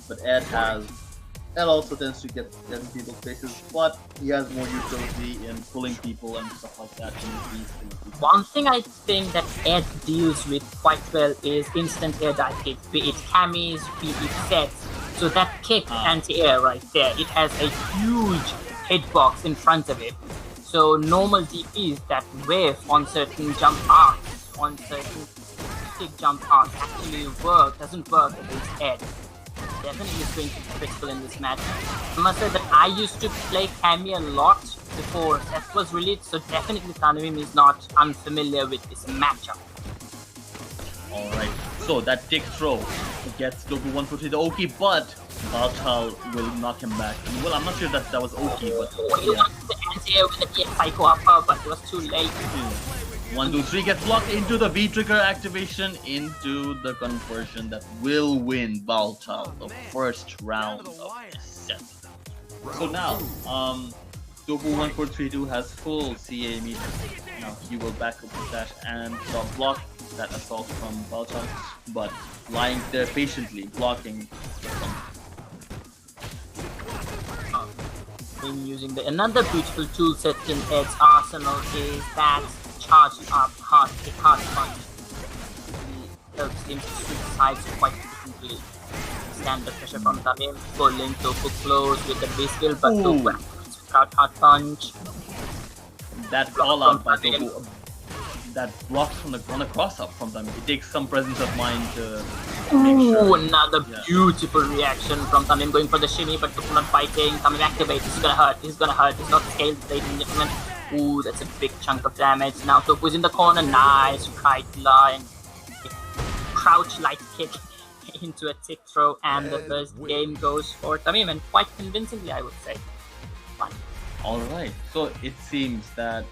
but Ed also tends to get in people's faces, but he has more utility in pulling people and stuff like that. One thing I think that Ed deals with quite well is instant air dive kick, be it camis, be it sets. So that kick anti-air right there, it has a huge hitbox in front of it. So normal DPs that whiff on certain jump arcs, on certain kick jump arcs actually doesn't work against Ed. Definitely is going to be critical in this match. I must say that I used to play Kami a lot before Seth was released, so definitely Tanvim is not unfamiliar with this matchup. Alright, so that dick throw gets Dobu 143 the Oki, but Balchal will knock him back. Well, I'm not sure that was Oki, but He wanted the anti-air with the DX Psycho upper, but it was too late. 1, 2, 3 gets blocked into the V-trigger activation, into the conversion that will win Balchal the first round of this set. So now, Dobu 1432 has full CA meter. Now he will back up with that and block that assault from Balchal, but lying there patiently blocking. In using another beautiful tool set in Ed's arsenal is that charged up hard punch. He helps him to switch sides quite differently. Stand the pressure from Tamim, pulling Tofu close with the base skill, but Tofu activates without hard punch. That call out by Tofu, that blocks from on a cross up from Tamim. It takes some presence of mind to make sure. Another beautiful reaction from Tamim going for the shimmy, but Tofu not fighting. Tamim activates, he's gonna hurt, It's not scaled, ladies and gentlemen. Ooh, that's a big chunk of damage. Now Tofu's in the corner. Nice right line. Crouch light kick into a tick throw, and the first game goes for Tamim, and quite convincingly, I would say. Fun. Alright, so it seems that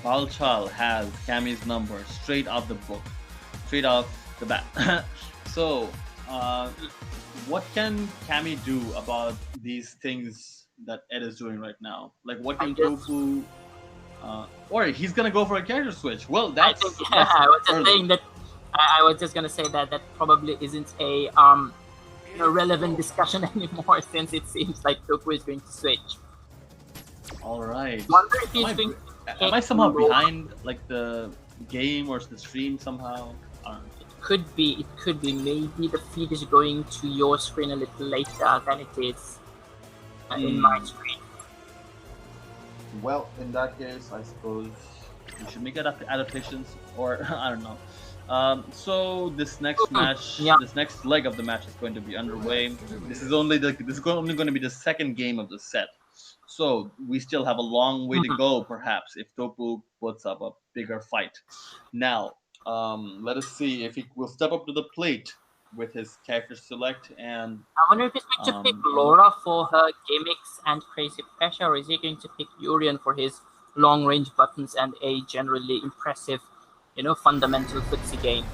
Balchal has Kami's number straight off the book, straight off the bat. So, what can Kami do about these things that Ed is doing right now? Like, what can Tofu... or he's gonna go for a character switch. Well, that's... I was just saying that... I was just gonna say that probably isn't a relevant discussion anymore, since it seems like Tofu is going to switch. Alright. Wonder if he's going to am I somehow behind, like, the game or the stream somehow? It could be. Maybe the feed is going to your screen a little later than it is in my screen. Well, in that case, I suppose we should make adaptations, or I don't know. So this next match, this next leg of the match is going to be underway. This is only going to be the second game of the set. So we still have a long way to go, perhaps, if Tofu puts up a bigger fight. Now, let us see if he will step up to the plate with his character select. And I wonder if he's going to pick Laura for her gimmicks and crazy pressure, or is he going to pick Urien for his long-range buttons and a generally impressive, fundamental footsie game?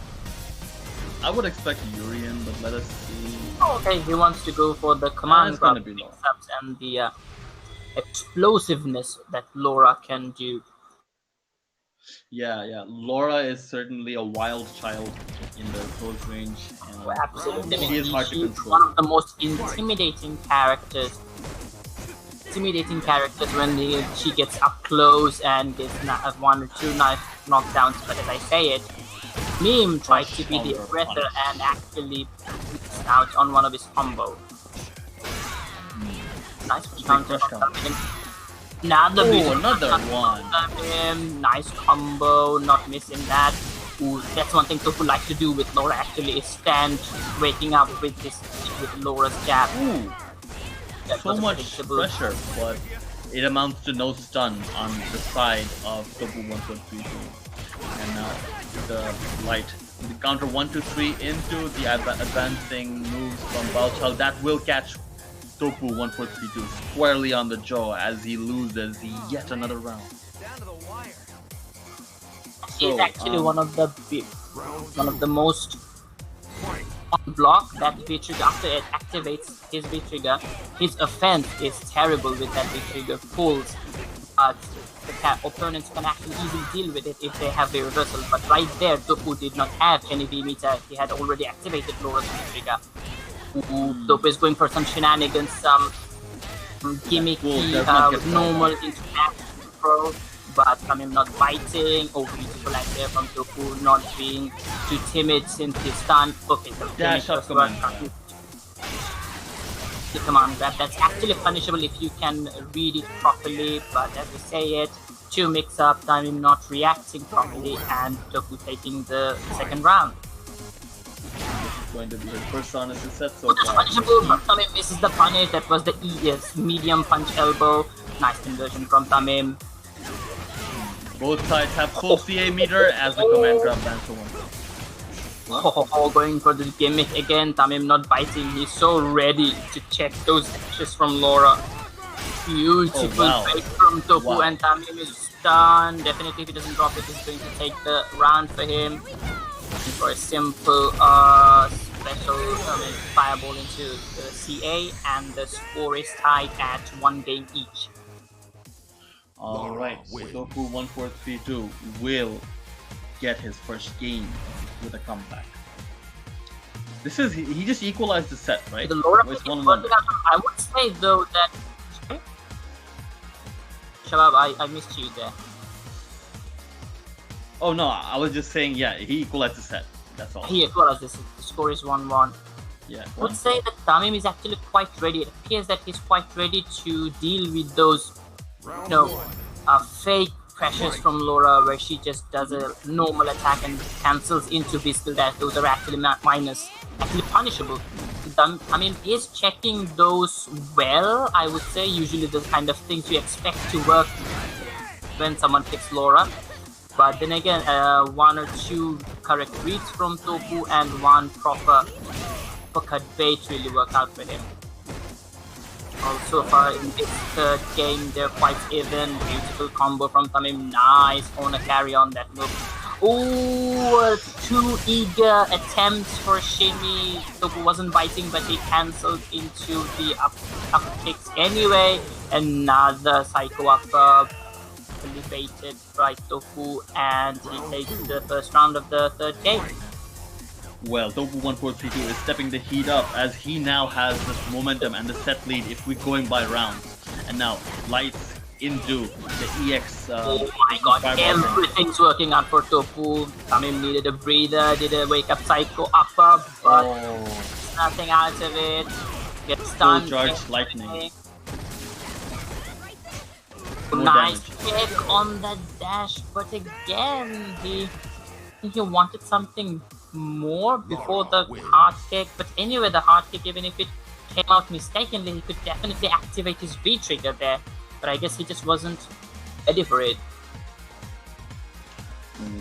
I would expect Urien, but let us see. Okay, he wants to go for the command grab mix-ups and the explosiveness that Laura can do. Yeah. Laura is certainly a wild child in the close range. Absolutely. She is hard to control. She's one of the most intimidating characters when she gets up close and gets one or two knife knockdowns. But as I say it, Meme tried to be the aggressor and actually missed out on one of his combos. Nice counter. Another one. Nice combo, not missing that. Ooh, that's one thing Tofu likes to do with Laura, actually, is stand waking up with Laura's jab. Ooh, so much pressure, but it amounts to no stun on the side of Tofu 1.32. And now the light, the counter 1-2-3 into the advancing moves from Balchal that will catch Tofu 1432 squarely on the jaw as he loses yet another round. He's actually one of the most block that V-trigger after it activates his V-trigger. His offense is terrible with that V-trigger pulls, but the opponents can actually easily deal with it if they have the reversal. But right there, Tofu did not have any V-meter. He had already activated Laura's V-trigger. Topu is going for some shenanigans, some gimmicky, normal interaction pro, but Tamim not biting. Oh, beautiful act there from Topu, not being too timid since his stun. Okay, the dash up the command grab. That's actually punishable if you can read it properly, but as we say it, 2 mix up, Tamim not reacting properly, and Topu taking the second round. Going to be his first honest set so far. Punishable, but Tamim misses the punish. That was the medium punch elbow. Nice conversion from Tamim. Both sides have full CA meter as the command grab lands for one. Going for the gimmick again. Tamim not biting. He's so ready to check those dashes from Laura. Beautiful fake from Topu, and Tamim is stunned. Definitely, if he doesn't drop it, he's going to take the round for him. For a simple special fireball into the CA, and the score is tied at 1 game each. Alright, so Topu 1432 will get his first game with a comeback. This is he just equalized the set, right? The Laura I would say though that Shabab, I missed you there. Oh no, I was just saying, yeah, he equalized the set. That's all. He equalized this. The score is 1-1. Yeah. I would say that Tamim is actually quite ready. It appears that he's quite ready to deal with those, fake pressures from Laura, where she just does a normal attack and cancels into physical dash. Those are actually actually punishable. Tamim is checking those well, I would say. Usually the kind of things you expect to work when someone picks Laura. But then again, 1 or 2 correct reads from Topu and 1 proper cut bait really work out for him. Also far in this third game, they're quite even. Beautiful combo from Tamim. Nice on a carry on that move. Ooh, 2 eager attempts for shimmy. Topu wasn't biting, but he cancelled into the up kicks anyway. Another psycho up baited by Topu, and he takes the first round of the third game. Well, Topu 1432 is stepping the heat up as he now has this momentum and the set lead if we're going by rounds. And now, lights into the EX. Oh my god, everything's working out for Topu. Tamim needed a breather, did a wake up psycho upper, but nothing out of it. Gets stunned. Full charge lightning. Nice kick on the dash, but again, he wanted something more before the hard kick. But anyway, the hard kick, even if it came out mistakenly, he could definitely activate his V trigger there. But I guess he just wasn't ready for it.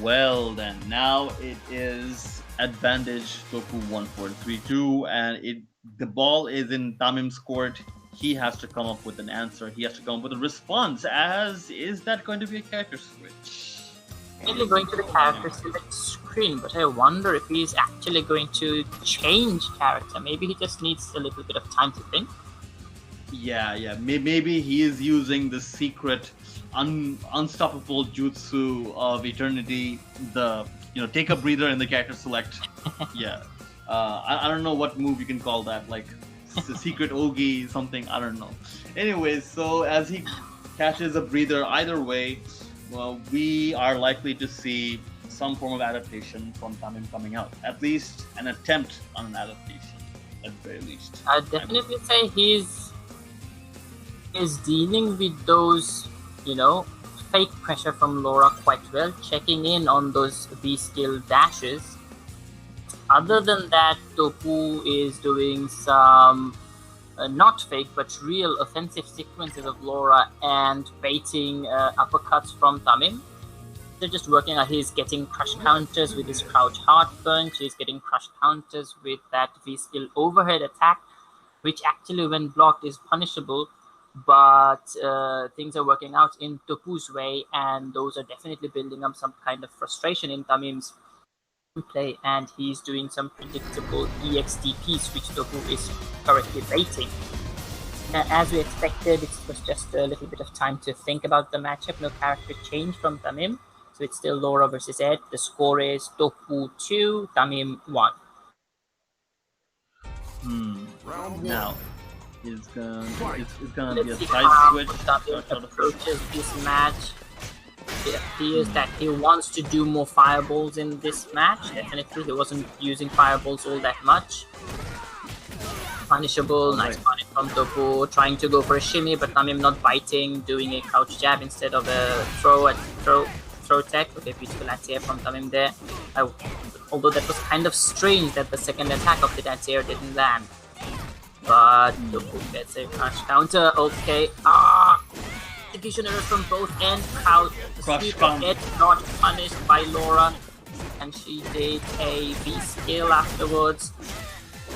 Well then, now it is advantage Topu 1432, and the ball is in Tamim's court. He has to come up with an answer. He has to come up with a response. Is that going to be a character switch? Really going to the character select screen, but I wonder if he's actually going to change character. Maybe he just needs a little bit of time to think. Yeah. Maybe he is using the secret, unstoppable jutsu of eternity. Take a breather in the character select. Yeah. I don't know what move you can call that. Like. The secret Ogi, something, I don't know. Anyways, so as he catches a breather, either way, well, we are likely to see some form of adaptation from Tamim coming out. At least an attempt on an adaptation, at the very least. I'd definitely say he's dealing with those, fake pressure from Laura quite well, checking in on those V-skill dashes. Other than that, Topu is doing some not fake but real offensive sequences of Laura and baiting uppercuts from Tamim. They're just working out. He's getting crush counters with his crouch hard punch. He's getting crush counters with that V-skill overhead attack, which actually when blocked is punishable. But things are working out in Topu's way, and those are definitely building up some kind of frustration in Tamim's play, and he's doing some predictable EXTPs, which Topu is correctly baiting. As we expected, it was just a little bit of time to think about the matchup. No character change from Tamim, so it's still Laura versus Ed. The score is Topu 2, Tamim 1. Now, it's gonna be Let's a see side how switch. Tamim approaches this match. It appears that he wants to do more fireballs in this match. Definitely, he wasn't using fireballs all that much. Punishable, nice punish from Topu, trying to go for a shimmy, but Tamim not biting, doing a crouch jab instead of a throw tech. Okay, beautiful anti-air from Tamim there. Although that was kind of strange that the second attack of the anti-air didn't land. But Topu gets a crush counter. Okay, execution errors from both ends. How sweep of it not punished by Laura, and she did a V skill afterwards.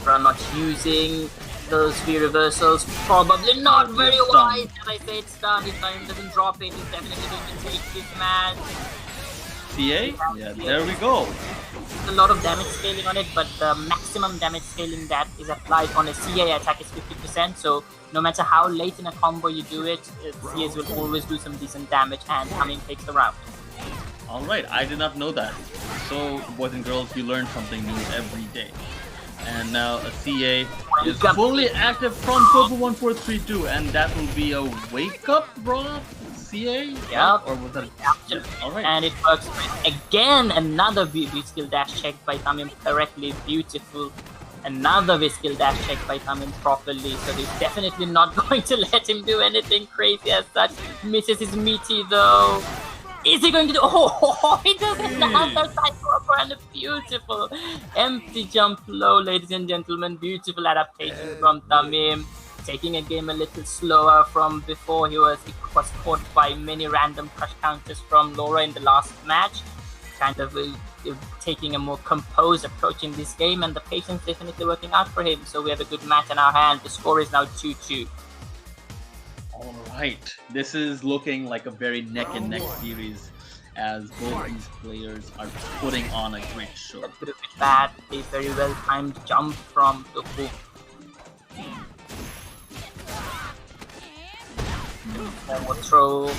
Laura not using those V reversals, probably not very wise. As I say, it's done. If time doesn't drop it, he's definitely going to take this match. CA? Yeah, there we go. A lot of damage scaling on it, but the maximum damage scaling that is applied on a CA attack is 50%, so no matter how late in a combo you do it, CAs will always do some decent damage, and Tamim takes the round. Alright, I did not know that. So, boys and girls, you learn something new every day. And now a CA is fully active from Topu1432, and that will be a wake-up, bro? CA? Yeah. Or was that Alright. And it works again. Another V skill dash check by Tamim correctly. Beautiful. Another V skill dash check by Tamim properly. So he's definitely not going to let him do anything crazy as such. Misses his meaty though. Is he going to do? Oh, he does another cycle upper and a beautiful empty jump low, ladies and gentlemen. Beautiful adaptation from Tamim. Taking a game a little slower from before. He was caught by many random crush counters from Laura in the last match. Kind of taking a more composed approach in this game, and the patience definitely working out for him. So we have a good match in our hand. The score is now 2-2. Alright, this is looking like a very neck-and-neck series as both these players are putting on a great show. A bit bad, a very well-timed jump from Topu. Forward throw,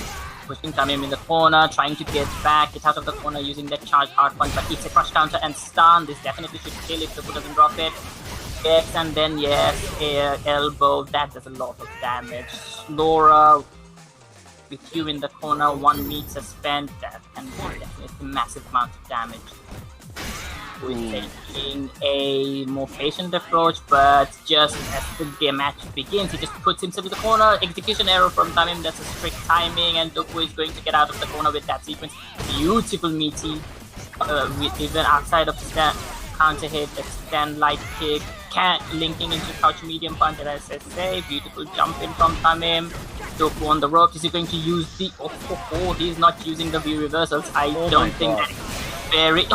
pushing Tamim in the corner, trying to get out of the corner using that charge hard punch, but it's a crush counter and stun. This definitely should kill if Topu doesn't drop it. Yes, and then yes, air, elbow, that does a lot of damage. Laura, with you in the corner, 1 meter spent, that can do definitely a massive amount of damage. We're taking a more patient approach, but just as the game match begins, he just puts himself in the corner. Execution error from Tamim, that's a strict timing, and Topu is going to get out of the corner with that sequence. Beautiful meaty, even outside of the counter hit, the stand light kick, linking into crouch medium punch at SSA. Beautiful jump in from Tamim. Topu on the ropes. Is he going to use the... Oh, he's not using the V reversals. I don't think that is very...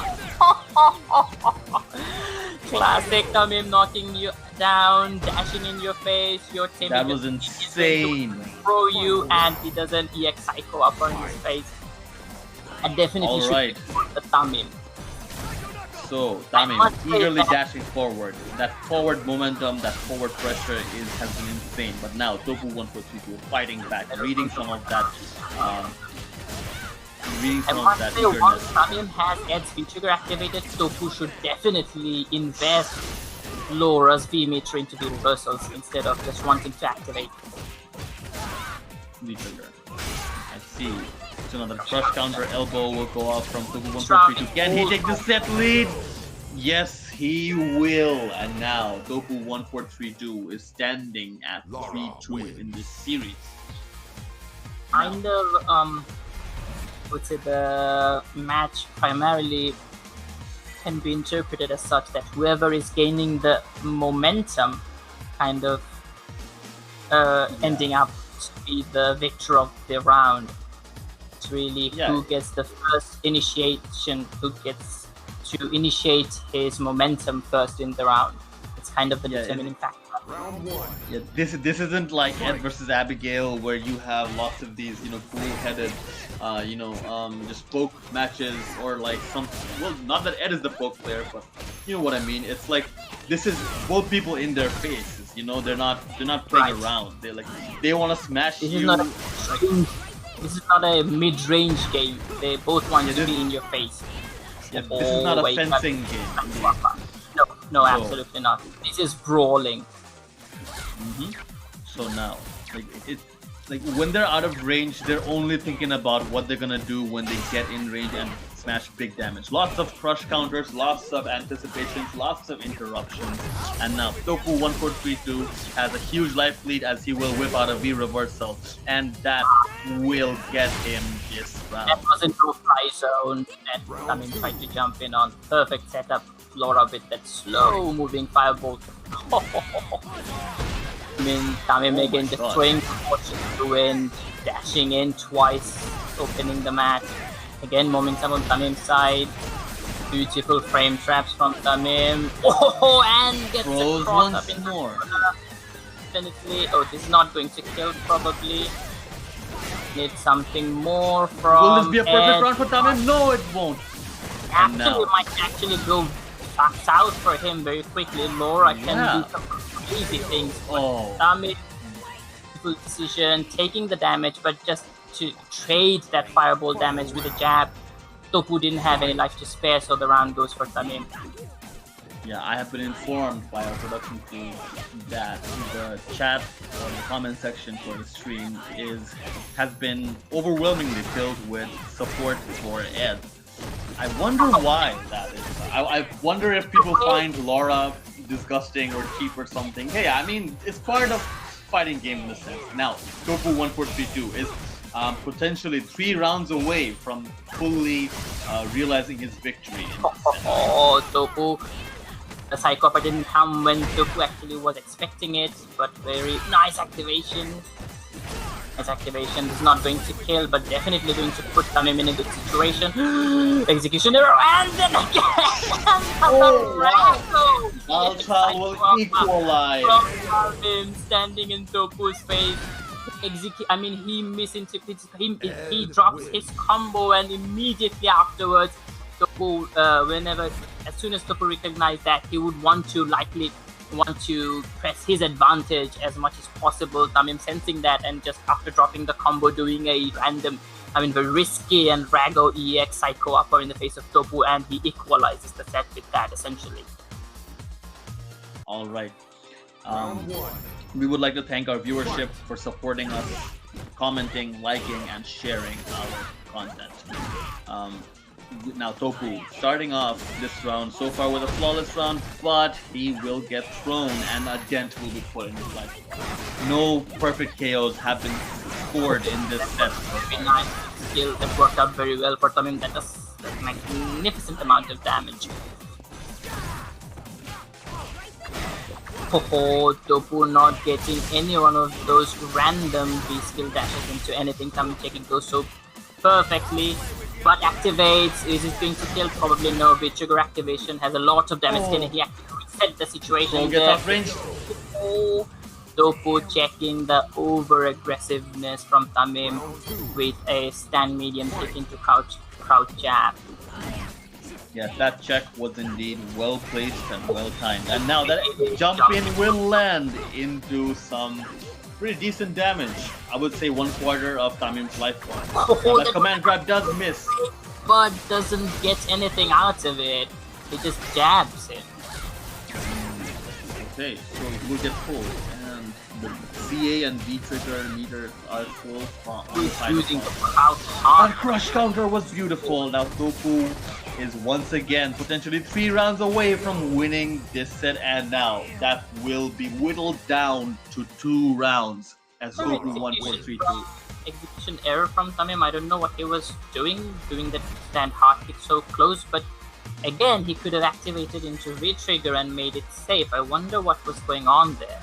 Classic Tamim knocking you down, dashing in your face. Your team that was insane. Throw you, and he doesn't EX Psycho up on his face. And definitely should put the Tamim. So Tamim eagerly dashing forward. That forward momentum, that forward pressure has been insane. But now Topu1432 fighting back, reading some of that. Once Tamim has Ed's V-Trigger activated, Topu should definitely invest Laura's V-Meter into the reversals instead of just wanting to activate V-Trigger. I see. So another crush counter elbow will go off from Topu1432. Can he take the set lead? Yes, he will. And now Topu1432 is standing at 3-2 in this series. Kind of, would say the match primarily can be interpreted as such that whoever is gaining the momentum kind of ending up to be the victor of the round. It's really who gets the first initiation, who gets to initiate his momentum first in the round. It's kind of the determining factor. Yeah, this isn't like Ed versus Abigail where you have lots of these, cool-headed, just poke matches or like some. Well, not that Ed is the poke player, but you know what I mean. It's like this is both people in their faces. They're not playing around. They want to smash you. This is not a mid-range game. They both want you to be in your face. Yeah, this is not a fencing game. No, No, absolutely not. This is brawling. So now, like when they're out of range, they're only thinking about what they're gonna do when they get in range and smash big damage. Lots of crush counters, lots of anticipations, lots of interruptions. And now Tofu1432 has a huge life lead as he will whip out a V reversal, and that will get him this round. That was into a fly zone, and Tamim tried to jump in on perfect setup. Laura with that slow moving firebolt. I mean, Tamim again destroying fortune to win, dashing in twice, opening the match. Again, momentum on Tamim's side. Beautiful frame traps from Tamim. Oh, and gets a cross up in more. Definitely. Oh, this is not going to kill probably. Need something more from. Will this be a perfect round for Tamim? No, it won't. Actually, it might actually go south for him very quickly. Laura can do some crazy things. Tamim, beautiful decision, taking the damage, but just to trade that fireball damage with a jab. Tofu didn't have any life to spare, so the round goes for Tamim. Yeah, I have been informed by our production team that the chat or the comment section for the stream has been overwhelmingly filled with support for Ed. I wonder why that is. I wonder if people find Laura disgusting or cheap or something. Hey, I mean, it's part of fighting game in a sense. Now, Tofu1432 is potentially 3 rounds away from fully realizing his victory. Tofu. The Psychopath didn't come when Tofu actually was expecting it, but very nice activation. Nice activation. This is not going to kill, but definitely going to put Tamim in a good situation. Execution error, and then again! Ultra will equalize. From Tamim standing in Tofu's face. I mean, he misinterprets him. He drops his combo, and immediately afterwards, Tofu, as soon as Tofu recognized that, he would want to press his advantage as much as possible. Tamim sensing that, and just after dropping the combo, doing a random, very risky and Rago EX Psycho Upper in the face of Tofu, and he equalizes the set with that essentially. All right. We would like to thank our viewership for supporting us, commenting, liking, and sharing our content. Now Tofu, starting off this round so far with a flawless round, but he will get thrown and a dent will be put in his life. No perfect KOs have been scored in this set. Very nice skill that worked out very well for Tamim. That does a magnificent amount of damage. Tofu not getting any one of those random V-skill dashes into anything. Tamim taking those so perfectly. But activates, is it going to kill? Probably no. V-trigger activation has a lot of damage. Can he actually reset the situation? Get off range. Tofu checking the over-aggressiveness from Tamim with a stand medium kick into crouch jab. Yes, that check was indeed well placed and well timed. And now that jump in will land into some pretty decent damage. I would say 1/4 of Tamim's life bar. That command grab does miss. But doesn't get anything out of it. It just jabs him. Okay, so it will get full. And the CA and V-trigger meter are full. Using the crouch. That crush counter was beautiful. Now Tofu is once again potentially 3 rounds away from winning this set, and now that will be whittled down to 2 rounds as Tofu 1-4-3-2. Execution error from Tamim. I don't know what he was doing that stand hard kick so close, but again he could have activated into V-trigger and made it safe. I wonder what was going on there.